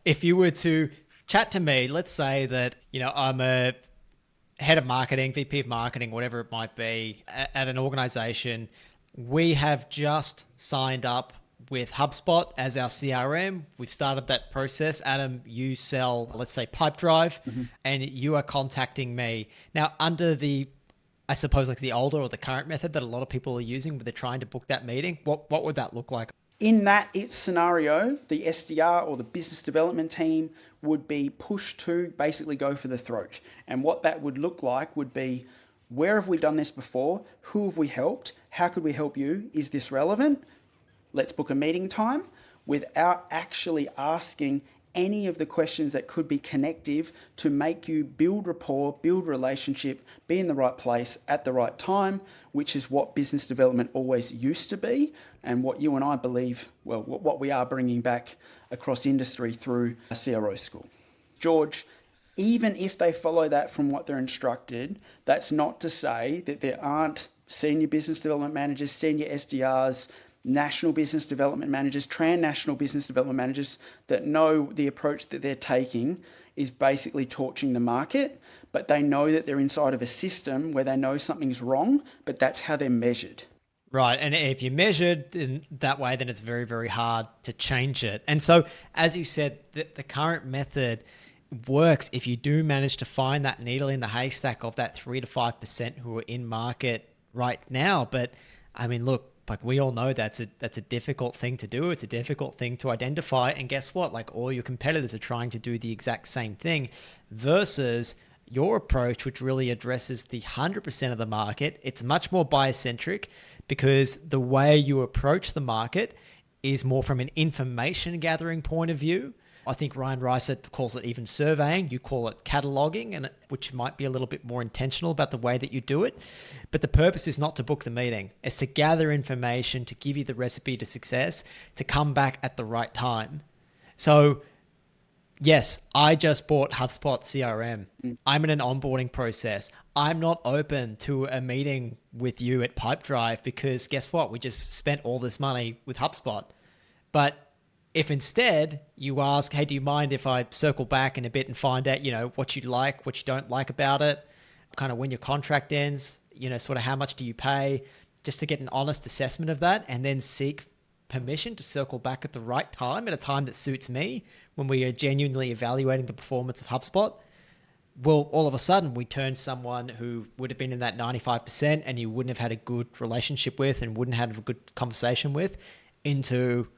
If you were to chat to me, let's say that, I'm a head of marketing, VP of marketing, whatever it might be, at an organization. We have just signed up with HubSpot as our CRM. We've started that process. Adam, you sell, let's say, Pipedrive, and you are contacting me. Now, under the, I suppose, like the older or the current method that a lot of people are using, where they're trying to book that meeting, what would that look like? In that scenario, the SDR or the business development team would be pushed to basically go for the throat. And what that would look like would be, where have we done this before? Who have we helped? How could we help you? Is this relevant? Let's book a meeting time, without actually asking any of the questions that could be connective to make you build rapport, build relationship, be in the right place at the right time, which is what business development always used to be, and what you and I believe, well, what we are bringing back across industry through a CRO school. George, even if they follow that from what they're instructed, that's not to say that there aren't senior business development managers, senior SDRs, national business development managers, transnational business development managers that know the approach that they're taking is basically torching the market, but they know that they're inside of a system where they know something's wrong, but that's how they're measured. Right. And if you're measured in that way, then it's very, very hard to change it. And so, as you said, the current method works if you do manage to find that needle in the haystack of that 3 to 5% who are in market right now. But I mean, look, like we all know that's a difficult thing to do. It's a difficult thing to identify. And guess what? Like all your competitors are trying to do the exact same thing versus your approach, which really addresses the 100% of the market. It's much more buyer-centric because the way you approach the market is more from an information gathering point of view. I think Ryan Reiser calls it even surveying. You call it cataloging, and which might be a little bit more intentional about the way that you do it. But the purpose is not to book the meeting. It's to gather information, to give you the recipe to success, to come back at the right time. So yes, I just bought HubSpot CRM. I'm in an onboarding process. I'm not open to a meeting with you at Pipedrive because guess what? We just spent all this money with HubSpot. But if instead you ask, hey, do you mind if I circle back in a bit and find out, what you like, what you don't like about it, kind of when your contract ends, sort of how much do you pay, just to get an honest assessment of that and then seek permission to circle back at the right time, at a time that suits me, when we are genuinely evaluating the performance of HubSpot, well, all of a sudden we turn someone who would have been in that 95% and you wouldn't have had a good relationship with and wouldn't have a good conversation with into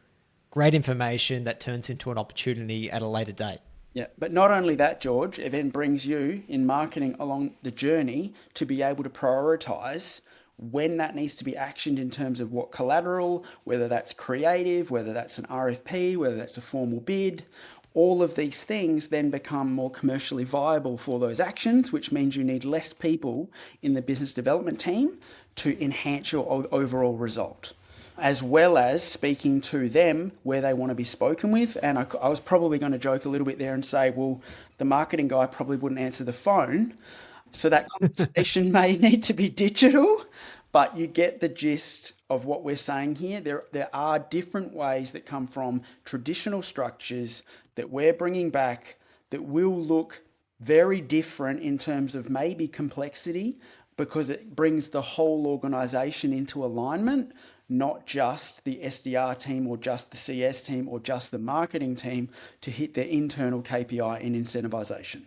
great information that turns into an opportunity at a later date. Yeah, but not only that, George, it then brings you in marketing along the journey to be able to prioritize when that needs to be actioned in terms of what collateral, whether that's creative, whether that's an RFP, whether that's a formal bid. All of these things then become more commercially viable for those actions, which means you need less people in the business development team to enhance your overall result, as well as speaking to them where they want to be spoken with. And I was probably going to joke a little bit there and say, well, the marketing guy probably wouldn't answer the phone. So that conversation may need to be digital, but you get the gist of what we're saying here. There are different ways that come from traditional structures that we're bringing back that will look very different in terms of maybe complexity, because it brings the whole organization into alignment, not just the SDR team or just the CS team or just the marketing team to hit their internal KPI and incentivization.